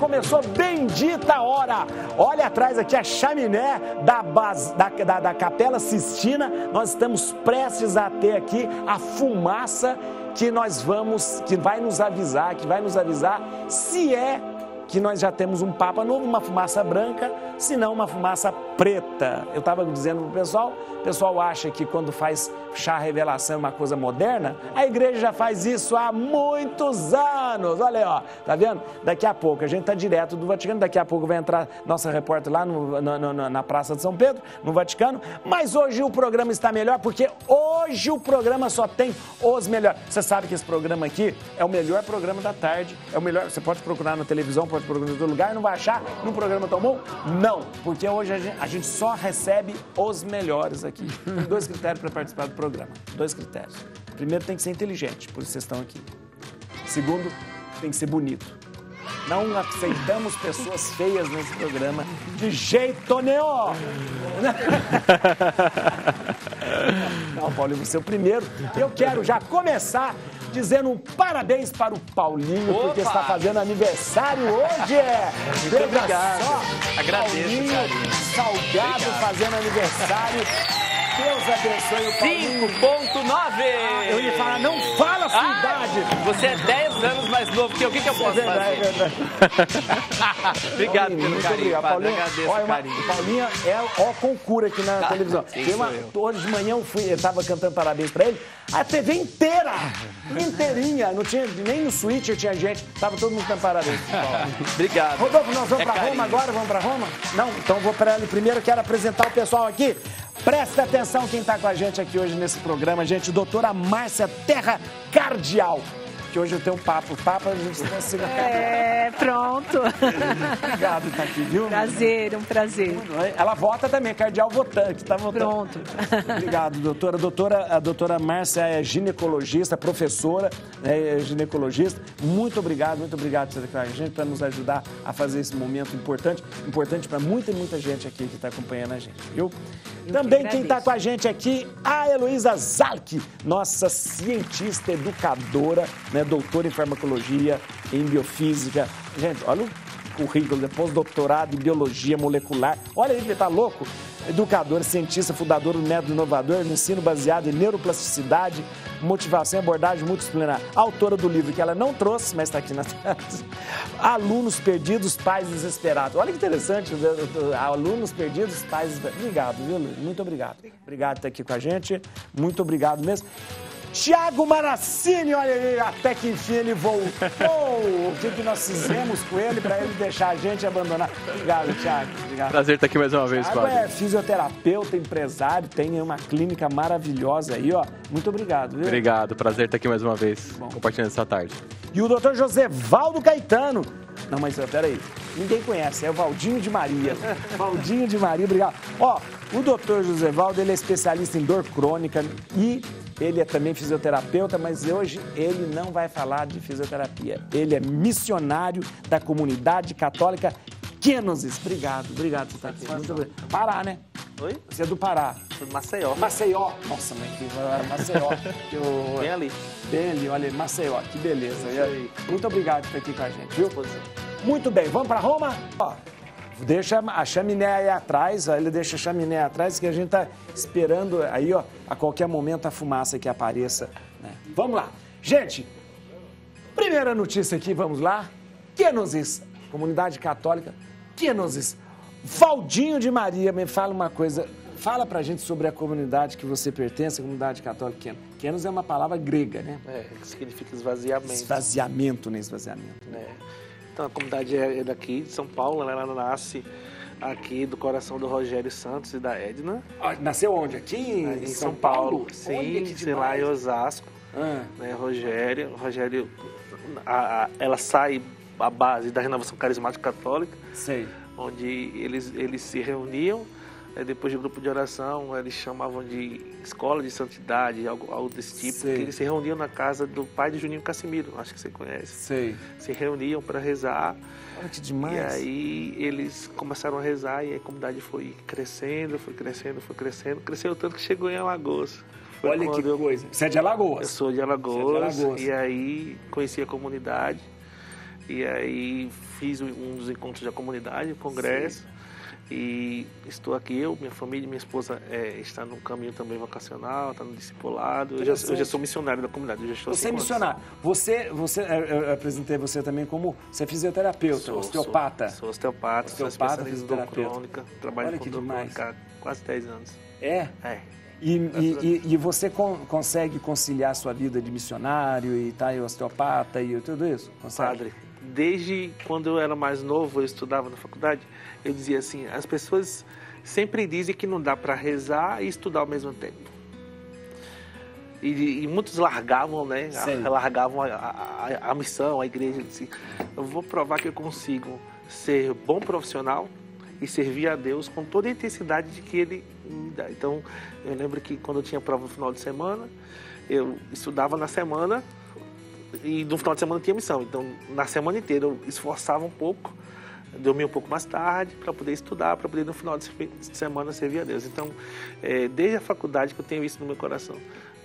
começou bendita a hora. Olha atrás aqui a chaminé da Capela Sistina. Nós estamos prestes a ter aqui a fumaça que vai nos avisar se é que nós já temos um Papa novo, uma fumaça branca, se não uma fumaça preta. Eu estava dizendo para o pessoal acha que quando faz chá revelação é uma coisa moderna, a igreja já faz isso há muitos anos. Olha aí, ó, tá vendo? Daqui a pouco, a gente está direto do Vaticano, daqui a pouco vai entrar nossa repórter lá na Praça de São Pedro, no Vaticano, mas hoje o programa está melhor, porque hoje o programa só tem os melhores. Você sabe que esse programa aqui é o melhor programa da tarde, é o melhor, você pode procurar na televisão, pode procurar em todo lugar, não vai achar num programa tão bom? Não, porque hoje a gente só recebe os melhores aqui. Tem 2 critérios para participar do programa, 2 critérios. Primeiro, tem que ser inteligente, por isso vocês estão aqui. Segundo, tem que ser bonito. Não aceitamos pessoas feias nesse programa de jeito nenhum. Não, Paulinho, você é o primeiro. Eu quero já começar dizendo um parabéns para o Paulinho, porque está fazendo aniversário hoje. Muito obrigado. Agradeço, Paulinho carinho. Salgado fazendo aniversário. Deus abençoe o Paulinho. 5,9. Eu ia falar, não fala a sua idade. Você é 10 anos mais novo que eu. O que eu posso fazer? É verdade. Obrigado Paulinho, pelo muito carinho, obrigado, padre. Paulinho. Agradeço Olha, o carinho. O Paulinho é concura aqui na televisão. Hoje de manhã eu estava cantando parabéns pra ele. A TV inteira, inteirinha, não tinha nem no Switch tinha gente, tava todo mundo cantando parabéns. Obrigado. Rodolfo, nós vamos pra carinho. Roma agora? Vamos pra Roma? Não, então vou pra ele primeiro, quero apresentar o pessoal aqui. Presta atenção quem tá com a gente aqui hoje nesse programa, gente. Doutora Márcia Terra Cardial. Que hoje eu tenho um papo. Papa, a gente consegue. Pronto. Obrigado por estar aqui, viu? Prazer, um prazer. Ela vota também, cardial votante, tá votando. Pronto. Obrigado, doutora. A doutora Márcia é ginecologista, professora, é ginecologista. Muito obrigado por estar com a gente, para nos ajudar a fazer esse momento importante para muita gente aqui que está acompanhando a gente, viu? Também quem está com a gente aqui, a Heloísa Zalck, nossa cientista, educadora, né, doutora em farmacologia, em biofísica. Gente, olha o currículo, pós-doutorado em biologia molecular. Olha aí, ele tá louco. Educador, cientista, fundador do método inovador, no ensino baseado em neuroplasticidade, motivação e abordagem multidisciplinar. Autora do livro que ela não trouxe, mas está aqui na Alunos Perdidos, Pais Desesperados. Olha que interessante, alunos perdidos, pais desesperados. Obrigado, viu, Luiz? Muito obrigado. Obrigado por estar aqui com a gente. Muito obrigado mesmo. Tiago Marassini, olha aí, até que enfim ele voltou. O que nós fizemos com ele para ele deixar a gente abandonar? Obrigado, Tiago. Obrigado. Prazer estar aqui mais uma vez, Tiago padre. é fisioterapeuta, empresário, tem uma clínica maravilhosa aí, ó. Muito obrigado, viu? Obrigado, prazer estar aqui mais uma vez, compartilhando essa tarde. E o doutor José Valdo Caetano. Não, mas peraí, ninguém conhece, é o Valdinho de Maria. Valdinho de Maria, obrigado. Ó, o doutor José Valdo, ele é especialista em dor crônica e ele é também fisioterapeuta, mas hoje ele não vai falar de fisioterapia. Ele é missionário da comunidade católica Kenosis. Obrigado por você estar aqui. Muito obrigado. Pará, né? Oi? Você é do Pará. Sou de Maceió. Maceió. Nossa, mãe, que Maceió. Bem ali. Bem ali, olha, Maceió, que beleza. Muito obrigado por estar aqui com a gente, viu? Pois é. Muito bem, vamos para Roma? Ó, deixa a chaminé aí atrás, ó, ele deixa a chaminé atrás, que a gente está esperando aí, ó, a qualquer momento a fumaça que apareça, né? Vamos lá. Gente, primeira notícia aqui, vamos lá. Kenosis, comunidade católica, Kenosis. Valdinho de Maria, me fala uma coisa, fala pra gente sobre a comunidade que você pertence, a comunidade católica Kenos. Kenos é uma palavra grega, né? Que significa esvaziamento. Esvaziamento, né? Esvaziamento. Então, a comunidade é daqui, de São Paulo, né? Ela nasce aqui do coração do Rogério Santos e da Edna. Ah, nasceu onde? Aqui em São Paulo? Sim, sei lá, em Osasco. Né? Rogério, ela sai a base da Renovação Carismática Católica. Sei. Onde eles se reuniam, depois de grupo de oração, eles chamavam de escola de santidade, algo desse tipo. Porque eles se reuniam na casa do pai de Juninho Cassimiro, acho que você conhece. Sei. Se reuniam para rezar. Olha que demais. E aí eles começaram a rezar e a comunidade foi crescendo. Cresceu tanto que chegou em Alagoas. Olha que coisa. Você é de Alagoas? Eu sou de Alagoas. Você é de Alagoas. E aí conheci a comunidade. E aí fiz um dos encontros da comunidade, o congresso. Sim. E estou aqui, minha família, minha esposa está no caminho também vocacional, está no discipulado. Eu já sou missionário da comunidade. Eu já estou você é missionário. Eu apresentei você também como... Você é fisioterapeuta, osteopata. Sou osteopata, sou especialista em dor crônica. Trabalho com dor crônica há quase 10 anos. É? É. E você consegue conciliar a sua vida de missionário e osteopata e tudo isso? Consegue? Padre, desde quando eu era mais novo, eu estudava na faculdade, eu dizia assim, as pessoas sempre dizem que não dá para rezar e estudar ao mesmo tempo. E muitos largavam, né? Largavam a missão, a igreja. Assim, eu vou provar que eu consigo ser bom profissional e servir a Deus com toda a intensidade de que Ele me dá. Então, eu lembro que quando eu tinha prova no final de semana, eu estudava na semana e no final de semana tinha missão. Então, na semana inteira eu esforçava um pouco, dormia um pouco mais tarde para poder estudar, para poder no final de semana servir a Deus. Então, desde a faculdade que eu tenho isso no meu coração.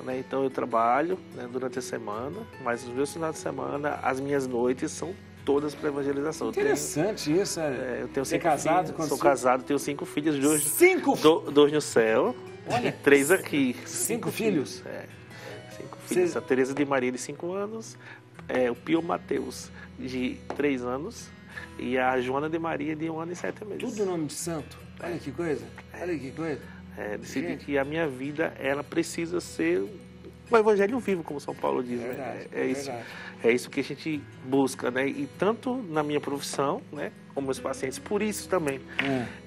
Né? Então, eu trabalho, né, durante a semana, mas os meus finais de semana, as minhas noites são todas para evangelização. Interessante isso. Eu tenho 5 casado, filhos. Sou casado, tenho 5 filhos. 2 no céu. Olha, 3 aqui. 5 filhos? 5 filhos. A Tereza de Maria, de 5 anos. O Pio Mateus, de 3 anos. E a Joana de Maria, de 1 ano e 7 meses. Tudo nome de santo. Olha que coisa. Olha que coisa. Decidi que a minha vida, ela precisa ser o evangelho vivo, como São Paulo diz. Verdade, é isso que a gente busca, né? E tanto na minha profissão, né, como meus pacientes, por isso também,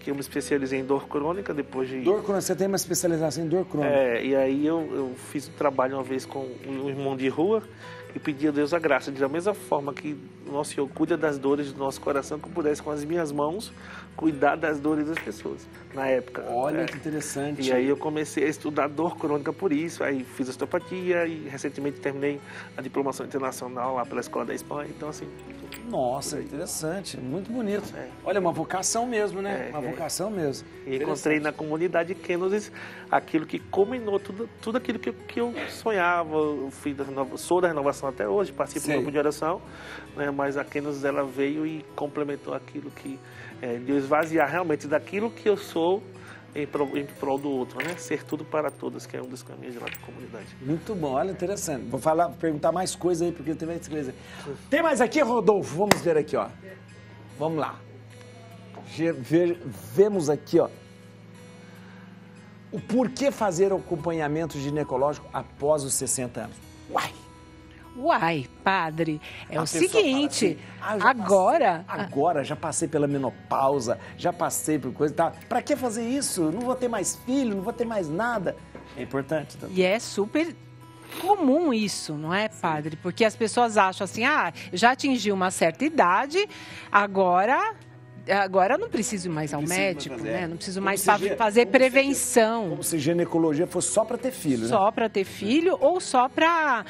que eu me especializei em dor crônica, depois de... Dor crônica, você tem uma especialização em dor crônica. E aí eu fiz um trabalho uma vez com um irmão de rua e pedi a Deus a graça, de da mesma forma que o nosso Senhor cuida das dores do nosso coração, que eu pudesse com as minhas mãos cuidar das dores das pessoas, na época. Olha que interessante. E aí eu comecei a estudar dor crônica por isso, aí fiz osteopatia e recentemente terminei a diplomação internacional lá pela Escola da Espanha, então assim... Nossa, interessante, muito bonito. Olha, uma vocação mesmo, né? Uma vocação mesmo. E encontrei na comunidade Kenosis aquilo que culminou tudo aquilo que eu sonhava. Eu sou da renovação até hoje, participo do grupo de oração, né? Mas a Kenosis, ela veio e complementou aquilo que... de eu esvaziar realmente daquilo que eu sou em prol do outro, né? Ser tudo para todos, que é um dos caminhos de lá da comunidade. Muito bom, olha, interessante. Vou perguntar mais coisa aí, porque tem mais coisa. Tem mais aqui, Rodolfo? Vamos ver aqui, ó. Vamos lá. Vemos aqui, ó. O porquê fazer acompanhamento ginecológico após os 60 anos? Uai, padre, é o seguinte, agora já passei pela menopausa, já passei por coisa e tal. Pra que fazer isso? Não vou ter mais filho, não vou ter mais nada. É importante também. E é super comum isso, não é, padre? Porque as pessoas acham assim, já atingi uma certa idade, agora não preciso ir mais ao médico, né? Não preciso mais fazer prevenção. Como se ginecologia fosse só para ter filho, Só para ter filho ou só para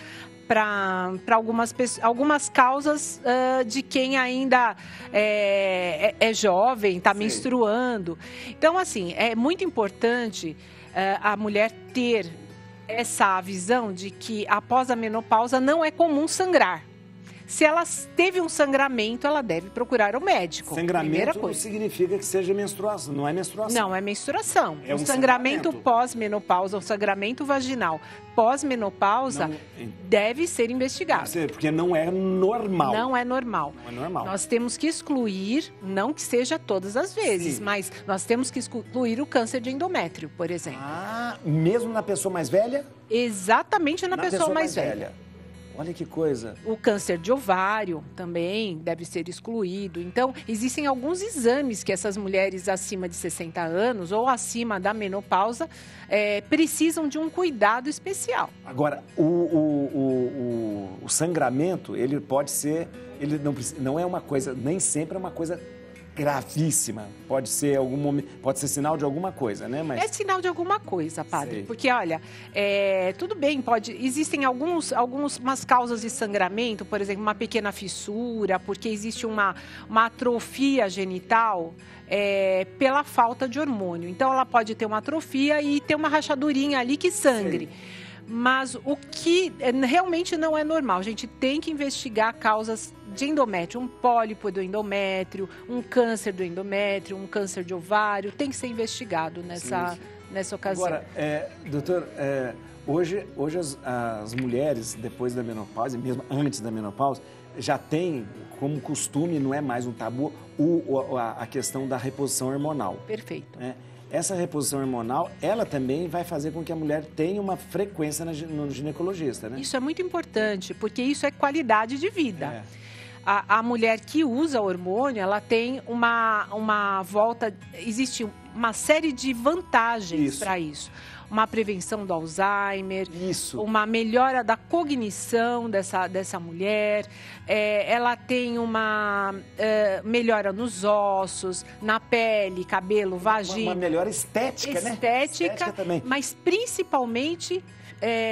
algumas causas de quem ainda é jovem, está menstruando. Então, assim, é muito importante a mulher ter essa visão de que após a menopausa não é comum sangrar. Se ela teve um sangramento, ela deve procurar o médico. Sangramento não significa que seja menstruação, não é menstruação. Não, é menstruação. É um sangramento pós-menopausa, o sangramento vaginal pós-menopausa deve ser investigado. Porque não é normal. Não é normal. Não é normal. Nós temos que excluir, não que seja todas as vezes, mas nós temos que excluir o câncer de endométrio, por exemplo. Mesmo na pessoa mais velha? Exatamente na pessoa mais velha. Olha que coisa. O câncer de ovário também deve ser excluído. Então, existem alguns exames que essas mulheres acima de 60 anos ou acima da menopausa precisam de um cuidado especial. Agora, o sangramento, ele pode ser, não é uma coisa, nem sempre é uma coisa gravíssima. Pode ser pode ser sinal de alguma coisa, né? É sinal de alguma coisa, padre. Sei. Porque, olha, tudo bem, existem algumas causas de sangramento, por exemplo, uma pequena fissura, porque existe uma atrofia genital pela falta de hormônio. Então, ela pode ter uma atrofia e ter uma rachadurinha ali que sangre. Sei. Mas o que realmente não é normal, a gente tem que investigar causas de endométrio, um pólipo do endométrio, um câncer do endométrio, um câncer de ovário, tem que ser investigado nessa ocasião. Agora, doutor, hoje as mulheres, depois da menopausa, mesmo antes da menopausa, já tem como costume, não é mais um tabu, a questão da reposição hormonal. Perfeito. Né? Essa reposição hormonal, ela também vai fazer com que a mulher tenha uma frequência no ginecologista, né? Isso é muito importante, porque isso é qualidade de vida. A mulher que usa hormônio, ela tem uma volta, existe uma série de vantagens para isso. Uma prevenção do Alzheimer, uma melhora da cognição dessa mulher, ela tem uma melhora nos ossos, na pele, cabelo, vagina. Uma melhora estética, né? Estética também. Mas principalmente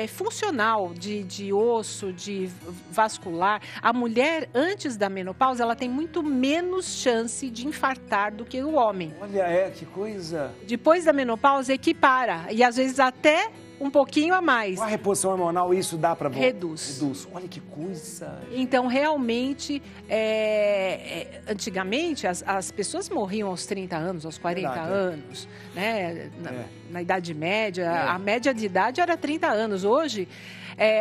funcional, de osso, de vascular. A mulher, antes da menopausa, ela tem muito menos chance de infartar do que o homem. Olha, que coisa! Depois da menopausa, equipara. E às vezes até um pouquinho a mais. Com a reposição hormonal, isso dá para... Reduz. Olha que coisa! Então, realmente, antigamente, as pessoas morriam aos 30 anos, aos 40 anos, né? Na Idade Média, a média de idade era 30 anos. Hoje,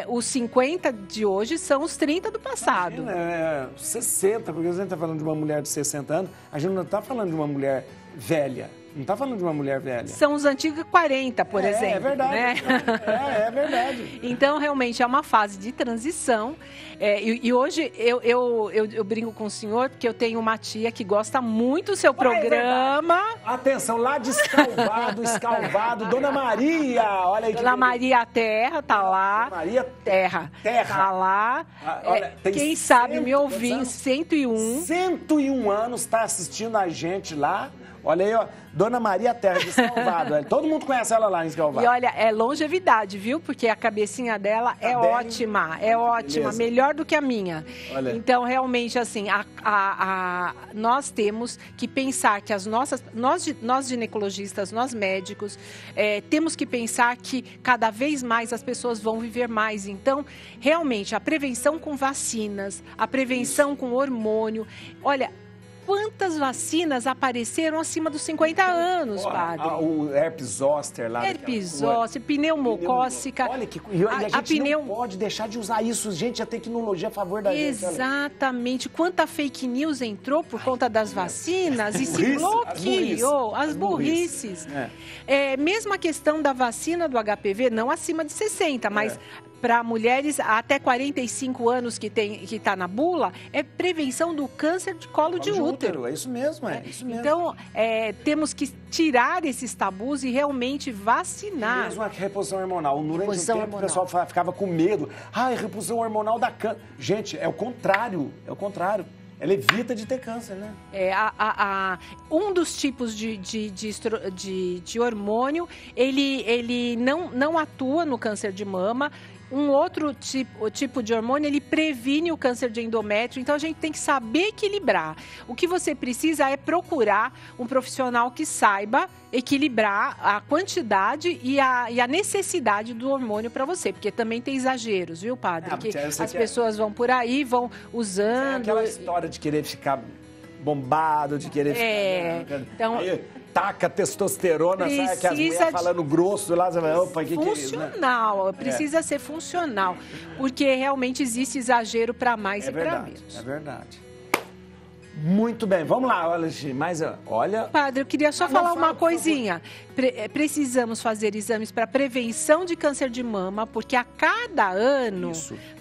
os 50 de hoje são os 30 do passado. Imagina, 60, porque a gente está falando de uma mulher de 60 anos, a gente não está falando de uma mulher velha. Não está falando de uma mulher velha. São os antigos 40, por exemplo. É verdade. Né? É verdade. Então, realmente, é uma fase de transição. E hoje, eu brinco com o senhor, porque eu tenho uma tia que gosta muito do seu programa. Atenção, lá de Escalvado, Dona Maria. Olha aí. Dona Maria Terra tá lá. Maria Terra. Tá lá. Olha, quem sabe me ouvir, 101. 101 anos, está assistindo a gente lá. Olha aí, ó, Dona Maria Terra de Escalvado. Todo mundo conhece ela lá em Escalvado. E olha, é longevidade, viu? Porque a cabecinha dela é ótima, ótima, melhor do que a minha. Olha. Então, realmente, assim, nós temos que pensar que nós ginecologistas, nós médicos, temos que pensar que cada vez mais as pessoas vão viver mais. Então, realmente, a prevenção com vacinas, a prevenção com hormônio, olha... Quantas vacinas apareceram acima dos 50 anos, padre? O herpes zoster lá. Herpes zoster, pneumocócica. Olha que... E a gente não pode deixar de usar isso. Gente, a tecnologia é a favor da gente. Exatamente. Quanta fake news entrou por conta das vacinas e se bloqueou. As burrices. Mesmo a questão da vacina do HPV, não acima de 60, mas... Para mulheres até 45 anos que está na bula, é prevenção do câncer de colo de útero. É isso mesmo, isso mesmo. Então, temos que tirar esses tabus e realmente vacinar. Mesmo a reposição hormonal. Durante um tempo, o pessoal ficava com medo. Reposição hormonal da câncer. Gente, é o contrário. Ela evita de ter câncer, né? Um dos tipos de hormônio, ele não atua no câncer de mama. Um outro tipo de hormônio, ele previne o câncer de endométrio. Então, a gente tem que saber equilibrar. O que você precisa é procurar um profissional que saiba equilibrar a quantidade e a necessidade do hormônio para você. Porque também tem exageros, viu, padre? Que as pessoas vão por aí, vão usando... aquela história de querer ficar bombado, de querer ficar... Então... Taca testosterona, sabe? Que as mulheres falando grosso lá, opa, que é isso, né? Funcional, precisa ser funcional, porque realmente existe exagero para mais e para menos. É verdade. Muito bem, vamos lá, olha... Padre, eu queria só falar uma coisinha. Precisamos fazer exames para prevenção de câncer de mama, porque a cada ano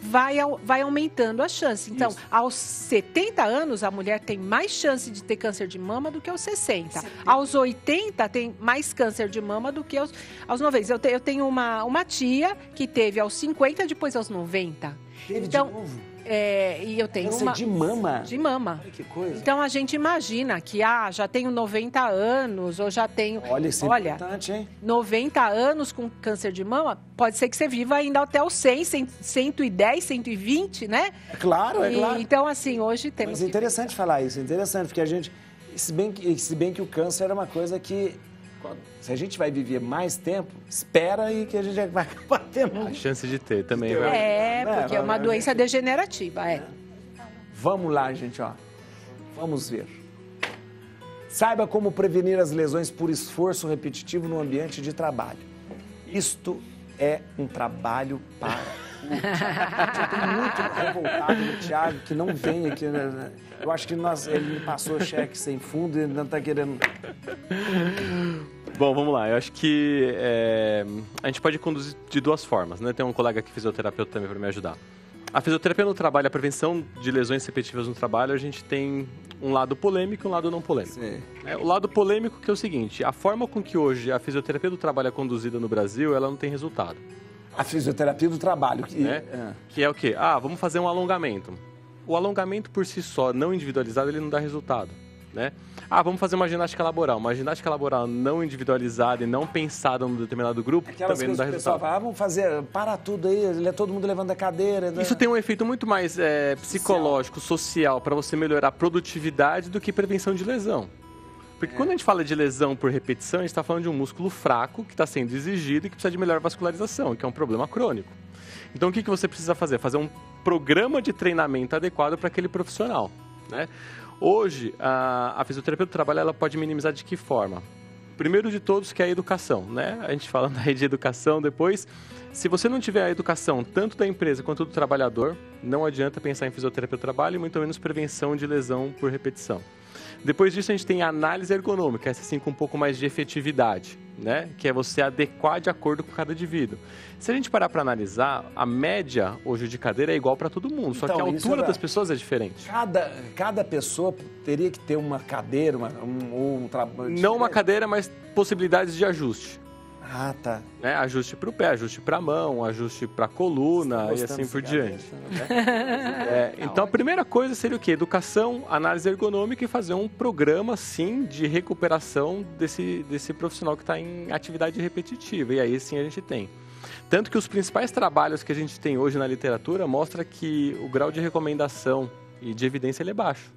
vai aumentando a chance. Então, aos 70 anos, a mulher tem mais chance de ter câncer de mama do que aos 60. Aos 80, tem mais câncer de mama do que aos 90. Eu tenho uma tia que teve aos 50, depois aos 90. Teve de novo? E eu tenho câncer de mama? De mama. Olha que coisa. Então, a gente imagina que, já tenho 90 anos, ou já tenho... Olha, isso é importante, hein? 90 anos com câncer de mama, pode ser que você viva ainda até os 100, 110, 120, né? É claro. Então, assim, hoje temos... Mas é interessante falar isso, porque a gente... Se bem que o câncer é uma coisa que Se a gente vai viver mais tempo, espera aí que a gente vai acabar tendo... A chance de ter também. Porque é uma doença degenerativa, Vamos lá, gente, ó. Vamos ver. Saiba como prevenir as lesões por esforço repetitivo no ambiente de trabalho. Isto é um trabalho para... Eu tô muito revoltado no Thiago, que não vem aqui, né? Eu acho que ele me passou cheque sem fundo e não está querendo... Bom, vamos lá. Eu acho que a gente pode conduzir de duas formas, né? Tem um colega aqui, fisioterapeuta, também para me ajudar. A fisioterapia no trabalho, a prevenção de lesões repetitivas no trabalho, a gente tem um lado polêmico e um lado não polêmico. O lado polêmico que é o seguinte, a forma com que hoje a fisioterapia do trabalho é conduzida no Brasil, ela não tem resultado. A fisioterapia do trabalho. Que é o quê? Vamos fazer um alongamento. O alongamento por si só, não individualizado, ele não dá resultado, né? Vamos fazer uma ginástica laboral. Uma ginástica laboral não individualizada e não pensada num determinado grupo, também não dá resultado. O pessoal fala, vamos fazer, para tudo aí, todo mundo levando a cadeira. Né? Isso tem um efeito muito mais psicológico, social, para você melhorar a produtividade do que prevenção de lesão. Porque quando a gente fala de lesão por repetição, a gente está falando de um músculo fraco que está sendo exigido e que precisa de melhor vascularização, que é um problema crônico. Então, o que você precisa fazer? Fazer um programa de treinamento adequado para aquele profissional, né? Hoje, a fisioterapia do trabalho ela pode minimizar de que forma? Primeiro de todos, que é a educação, né? A gente fala aí de educação depois. Se você não tiver a educação tanto da empresa quanto do trabalhador, não adianta pensar em fisioterapia do trabalho e muito menos prevenção de lesão por repetição. Depois disso, a gente tem a análise ergonômica, essa sim com um pouco mais de efetividade, né? Que é você adequar de acordo com cada indivíduo. Se a gente parar para analisar, a média hoje de cadeira é igual para todo mundo, só que a altura das pessoas é diferente. Cada pessoa teria que ter uma cadeira, um trabalho... Não uma cadeira, mas possibilidades de ajuste. Tá. Né? Ajuste para o pé, ajuste para a mão, ajuste para a coluna e assim por diante. Né? Então, a primeira coisa seria o quê? Educação, análise ergonômica e fazer um programa, sim, de recuperação desse profissional que está em atividade repetitiva. E aí, sim, a gente tem. Tanto que os principais trabalhos que a gente tem hoje na literatura mostra que o grau de recomendação e de evidência ele é baixo.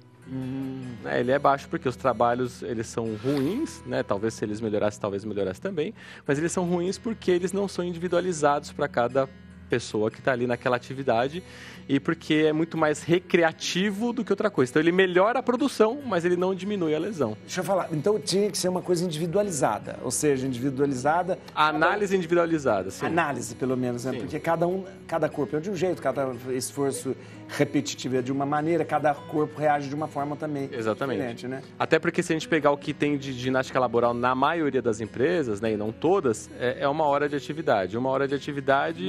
Ele é baixo porque os trabalhos eles são ruins, né? Talvez se eles melhorassem, talvez melhorasse também, mas eles são ruins porque eles não são individualizados para cada pessoa que está ali naquela atividade e porque é muito mais recreativo do que outra coisa. Então ele melhora a produção, mas ele não diminui a lesão. Deixa eu falar, então tinha que ser uma coisa individualizada, ou seja, individualizada... Análise individualizada, sim. Análise, pelo menos, né? Porque cada corpo é de um jeito, cada esforço repetitivo é de uma maneira, cada corpo reage de uma forma também. Exatamente. Diferente, né? Até porque se a gente pegar o que tem de ginástica laboral na maioria das empresas, né, e não todas, é 1 hora de atividade. 1 hora de atividade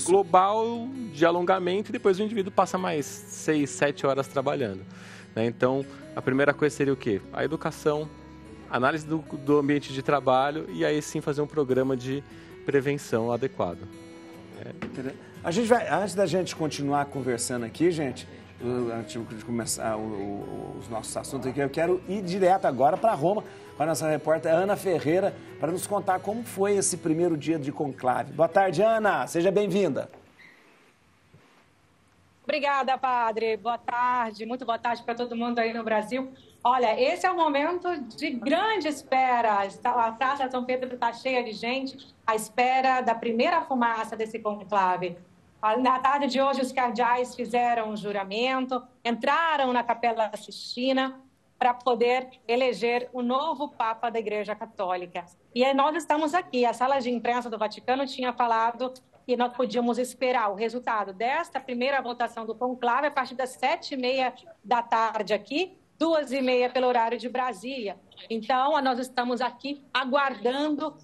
global de alongamento e depois o indivíduo passa mais 6, 7 horas trabalhando. Né? Então, a primeira coisa seria o quê? A educação, análise do ambiente de trabalho e aí sim fazer um programa de prevenção adequado. A gente vai, antes da gente continuar conversando aqui, gente, antes de começar os nossos assuntos aqui, eu quero ir direto agora para Roma, para a nossa repórter Ana Ferreira, para nos contar como foi esse primeiro dia de conclave. Boa tarde, Ana. Seja bem-vinda. Obrigada, padre. Boa tarde. Muito boa tarde para todo mundo aí no Brasil. Olha, esse é um momento de grande espera. A Praça de São Pedro está cheia de gente à espera da primeira fumaça desse conclave. Na tarde de hoje, os cardeais fizeram o juramento, entraram na Capela Sistina para poder eleger o novo Papa da Igreja Católica. E nós estamos aqui. A sala de imprensa do Vaticano tinha falado que nós podíamos esperar o resultado desta primeira votação do conclave a partir das 7h30 da tarde aqui, 2h30 pelo horário de Brasília. Então, nós estamos aqui aguardando,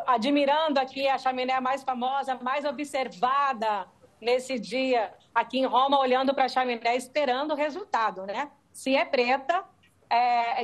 admirando aqui a chaminé mais famosa, mais observada nesse dia aqui em Roma, olhando para a chaminé, esperando o resultado, né? Se é preta,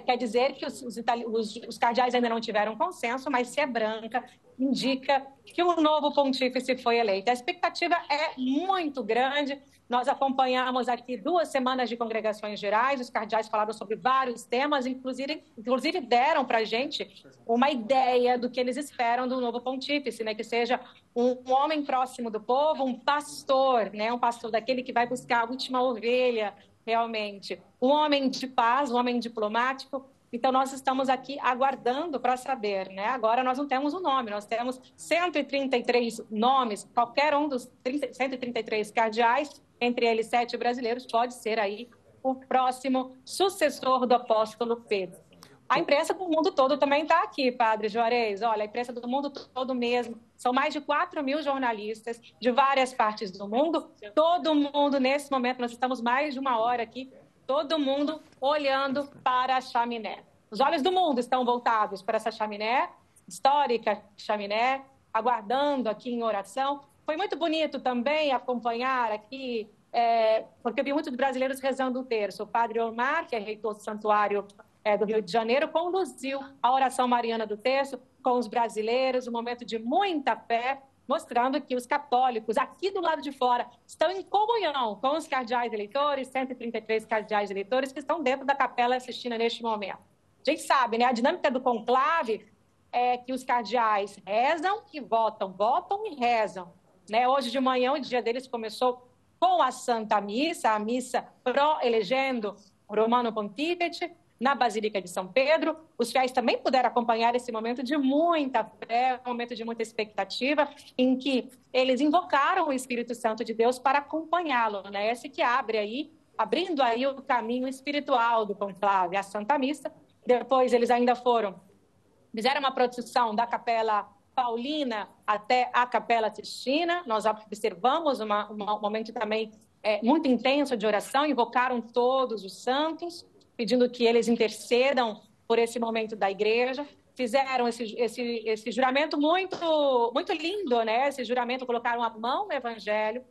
quer dizer que os cardeais ainda não tiveram consenso, mas se é branca, indica que o novo pontífice foi eleito. A expectativa é muito grande. Nós acompanhamos aqui 2 semanas de congregações gerais, os cardeais falaram sobre vários temas, inclusive deram para a gente uma ideia do que eles esperam do novo pontífice, né? Que seja um homem próximo do povo, um pastor, né? Um pastor daquele que vai buscar a última ovelha, realmente. Um homem de paz, um homem diplomático Então, nós estamos aqui aguardando para saber, né? Agora, nós não temos um nome, nós temos 133 nomes, qualquer um dos 133 cardeais, entre eles 7 brasileiros, pode ser aí o próximo sucessor do apóstolo Pedro. A imprensa do mundo todo também está aqui, Padre Juarez. Olha, a imprensa do mundo todo mesmo. São mais de 4.000 jornalistas de várias partes do mundo. Todo mundo, nesse momento, nós estamos mais de 1 hora aqui, todo mundo olhando para a chaminé. Os olhos do mundo estão voltados para essa chaminé, histórica chaminé, aguardando aqui em oração. Foi muito bonito também acompanhar aqui, porque eu vi muitos brasileiros rezando o terço. O Padre Omar, que é reitor do Santuário do Rio de Janeiro, conduziu a oração mariana do terço com os brasileiros, um momento de muita fé, mostrando que os católicos, aqui do lado de fora, estão em comunhão com os cardeais eleitores, 133 cardeais eleitores que estão dentro da Capela Sistina neste momento. A gente sabe, né? A dinâmica do conclave é que os cardeais rezam e votam, votam e rezam. Né? Hoje de manhã, o dia deles começou com a Santa Missa, a missa pró-elegendo o Romano Pontífice, na Basílica de São Pedro. Os fiéis também puderam acompanhar esse momento de muita fé, um momento de muita expectativa, em que eles invocaram o Espírito Santo de Deus para acompanhá-lo, né? Esse que abrindo aí o caminho espiritual do conclave, a Santa Missa. Depois eles ainda fizeram uma procissão da Capela Paulina até a Capela Sistina. Nós observamos um momento também muito intenso de oração, invocaram todos os santos, pedindo que eles intercedam por esse momento da igreja. Fizeram esse juramento muito, muito lindo, né? Esse juramento, colocaram a mão no Evangelho,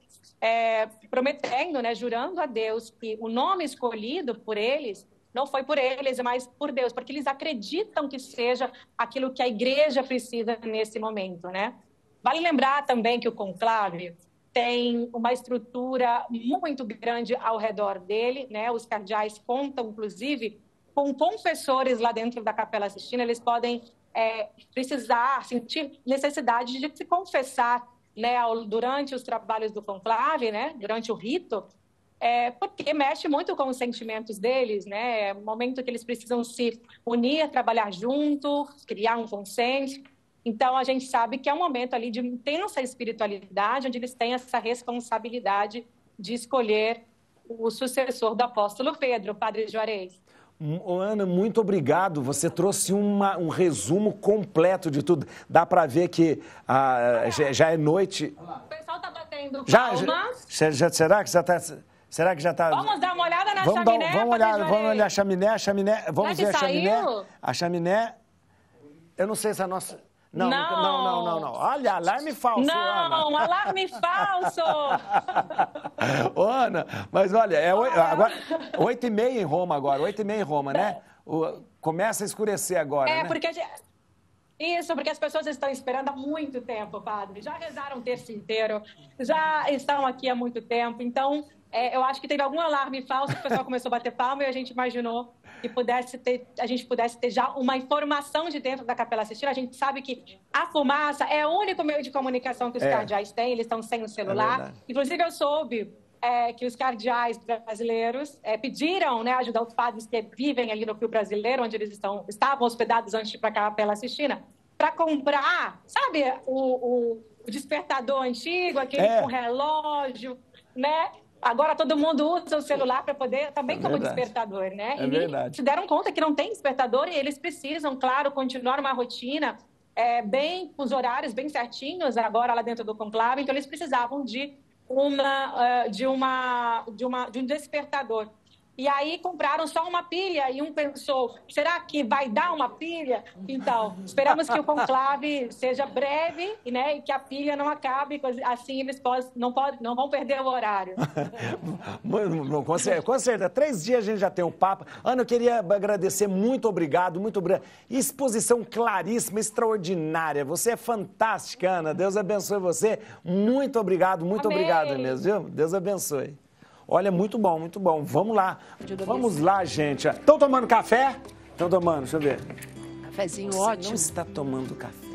prometendo, né? Jurando a Deus que o nome escolhido por eles não foi por eles, mas por Deus, porque eles acreditam que seja aquilo que a igreja precisa nesse momento, né? Vale lembrar também que o conclave tem uma estrutura muito grande ao redor dele, né? Os cardeais contam, inclusive, com confessores lá dentro da Capela Sistina. Eles podem sentir necessidade de se confessar, né? Durante os trabalhos do conclave, né? Durante o rito, porque mexe muito com os sentimentos deles, né? É um momento que eles precisam se unir, trabalhar junto, criar um consenso. Então, a gente sabe que é um momento ali de intensa espiritualidade, onde eles têm essa responsabilidade de escolher o sucessor do apóstolo Pedro, Padre Juarez. Ana, muito obrigado. Você trouxe um resumo completo de tudo. Dá para ver que já é noite. O pessoal está batendo palmas. Será que já está... Vamos dar uma olhada na chaminé, vamos olhar a chaminé. Vamos ver a chaminé. Saiu? A chaminé... Eu não sei se a nossa... Não. Olha, alarme falso, Não, Ana. Alarme falso! Ô, Ana, mas olha, agora 8h30 em Roma agora, 8h30 em Roma, né? Começa a escurecer agora, né? Porque as pessoas estão esperando há muito tempo, Padre. Já rezaram o terço inteiro, já estão aqui há muito tempo. Então, eu acho que teve algum alarme falso, o pessoal começou a bater palma e a gente imaginou que a gente pudesse ter já uma informação de dentro da Capela Sistina. A gente sabe que a fumaça é o único meio de comunicação que os cardeais têm, eles estão sem o celular. Inclusive, eu soube que os cardeais brasileiros pediram, né, ajuda aos padres que vivem ali no Rio Brasileiro, onde eles estavam hospedados antes de ir para a Capela Sistina, para comprar, sabe, o despertador antigo, aquele com relógio, né? Agora todo mundo usa o celular para poder, também como despertador, né? Verdade. Se deram conta que não tem despertador e eles precisam, claro, continuar uma rotina com os horários bem certinhos agora lá dentro do conclave, então eles precisavam de um despertador. E aí compraram só uma pilha e um pensou, será que vai dar uma pilha? Então, esperamos que o conclave seja breve, né, e que a pilha não acabe, assim eles não vão perder o horário. Com certeza, 3 dias a gente já tem o Papa. Ana, eu queria agradecer, muito obrigado. Exposição claríssima, extraordinária. Você é fantástica, Ana. Deus abençoe você. Muito obrigado obrigado mesmo, viu? Deus abençoe. Olha, muito bom, muito bom. Vamos lá. Vamos lá, gente. Estão tomando café? Estão tomando, deixa eu ver. Cafezinho Você ótimo. não está tomando café.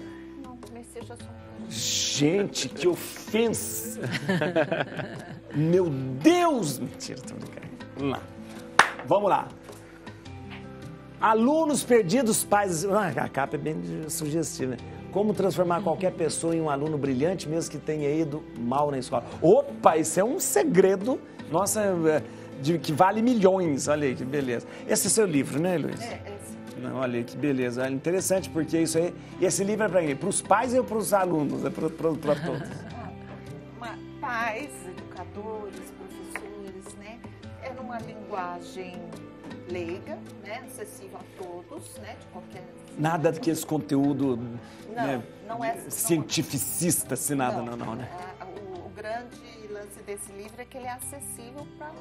Não, comecei já só. Gente, que ofensa. Meu Deus. Mentira, tô brincando. Vamos lá. Alunos perdidos, pais... A capa é bem sugestiva, né? Como transformar qualquer pessoa em um aluno brilhante, mesmo que tenha ido mal na escola. Opa, isso é um segredo, nossa, que vale milhões. Olha aí, que beleza. Esse é seu livro, né, Luiz? Não, olha aí, que beleza. É interessante, porque isso aí... E esse livro é para quem? Para os pais ou para os alunos? É para todos? Pais, educadores, professores, né? É numa linguagem leiga, né? Acessível a todos, né? De qualquer... Nada daquele conteúdo não é cientificista, assim, nada, não, né? O grande lance desse livro é que ele é acessível para...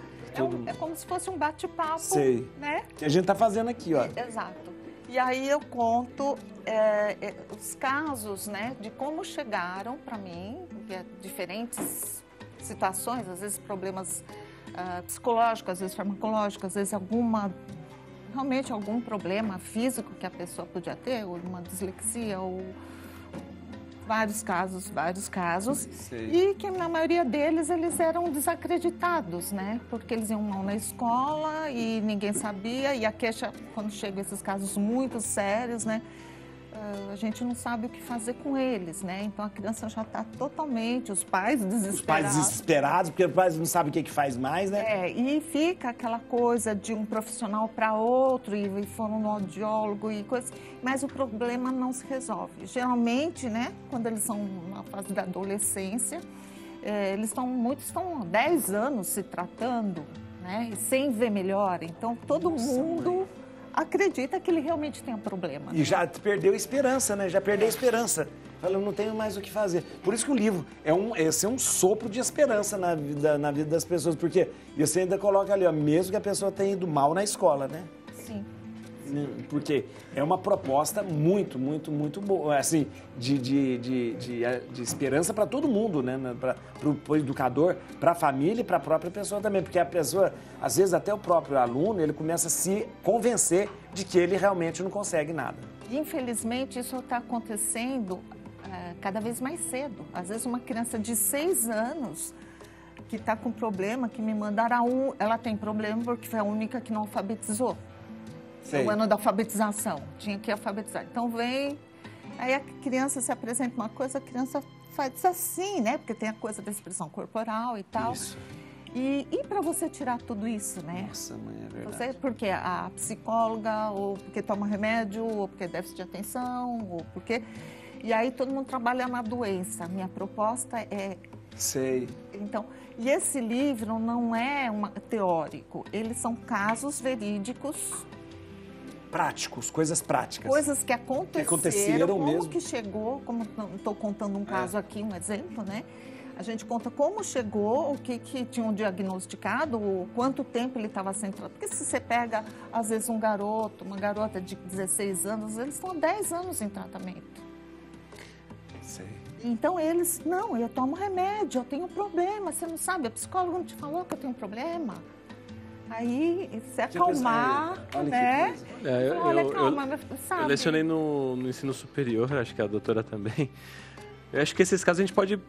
É como se fosse um bate-papo, né? Que a gente está fazendo aqui, ó. Exato. E aí eu conto os casos, né? De como chegaram para mim, diferentes situações, às vezes problemas psicológicos, às vezes farmacológicos, às vezes realmente algum problema físico que a pessoa podia ter, ou uma dislexia, ou vários casos, e que na maioria deles eles eram desacreditados, né? Porque eles iam mal na escola e ninguém sabia, e a queixa, quando chegam esses casos muito sérios, né? A gente não sabe o que fazer com eles, né? Então a criança já está totalmente, os pais desesperados, porque os pais não sabem o que faz mais, né? E fica aquela coisa de um profissional para outro, e foram no audiólogo e coisas, mas o problema não se resolve. Geralmente, né, quando eles são na fase da adolescência, muitos estão há 10 anos se tratando, né, e sem ver melhora. Então todo mundo acredita que ele realmente tem um problema. E já perdeu a esperança, né? Já perdeu a esperança. Fala, eu não tenho mais o que fazer. Por isso que o livro esse é um sopro de esperança na vida das pessoas, porque você ainda coloca ali, ó, mesmo que a pessoa tenha ido mal na escola, né? Sim. Porque é uma proposta muito, muito, muito boa, assim, de esperança para todo mundo, né? Para o educador, para a família e para a própria pessoa também, porque a pessoa, às vezes até o próprio aluno, ele começa a se convencer de que ele realmente não consegue nada. Infelizmente, isso está acontecendo cada vez mais cedo. Às vezes uma criança de 6 anos que está com problema, que me mandaram ela tem problema porque foi a única que não alfabetizou. O ano da alfabetização, tinha que alfabetizar. Então vem, aí a criança se apresenta uma coisa, a criança faz assim, né? Porque tem a coisa da expressão corporal e tal. Isso. E para você tirar tudo isso, né? Nossa, mãe, é verdade. Porque a psicóloga, ou porque toma remédio, ou porque déficit de atenção, ou porque... E aí todo mundo trabalha na doença. Minha proposta é... Sei. Então, e esse livro não é teórico, eles são casos verídicos. Práticos, coisas práticas. Coisas que aconteceram como mesmo. Que chegou, como estou contando um caso aqui, um exemplo, né? A gente conta como chegou, o que tinham diagnosticado, quanto tempo ele estava sendo tratado. Porque se você pega, às vezes, uma garota de 16 anos, eles estão há 10 anos em tratamento. Sei. Então eles, não, eu tomo remédio, eu tenho problema, você não sabe, a psicóloga não te falou que eu tenho problema? Aí, se acalmar, né? Eu lecionei no ensino superior, acho que a doutora também. Eu acho que esses casos a gente pode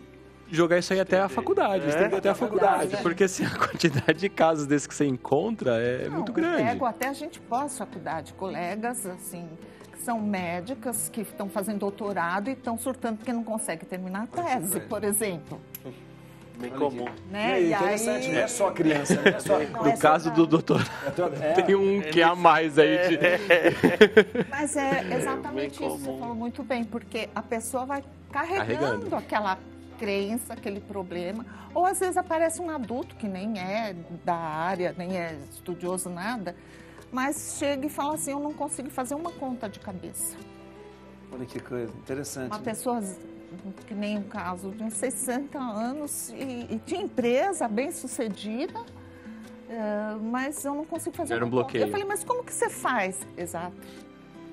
jogar isso aí até a faculdade, até a faculdade, porque assim, a quantidade de casos desses que você encontra é muito grande. Eu pego até a gente pós-faculdade, colegas, assim, que são médicas, que estão fazendo doutorado e estão surtando porque não conseguem terminar a tese, por exemplo. Bem comum. Né? E interessante, não é só criança, né? No caso do doutor, tem um que a mais aí. Mas é exatamente isso, você falou muito bem, porque a pessoa vai carregando aquela crença, aquele problema, ou às vezes aparece um adulto que nem é da área, nem é estudioso, nada, mas chega e fala assim, eu não consigo fazer uma conta de cabeça. Olha que coisa, interessante. Uma pessoa... que nem o caso de uns 60 anos e tinha empresa bem sucedida, mas eu não consigo fazer Era um bloqueio. Eu falei, mas como que você faz? Exato.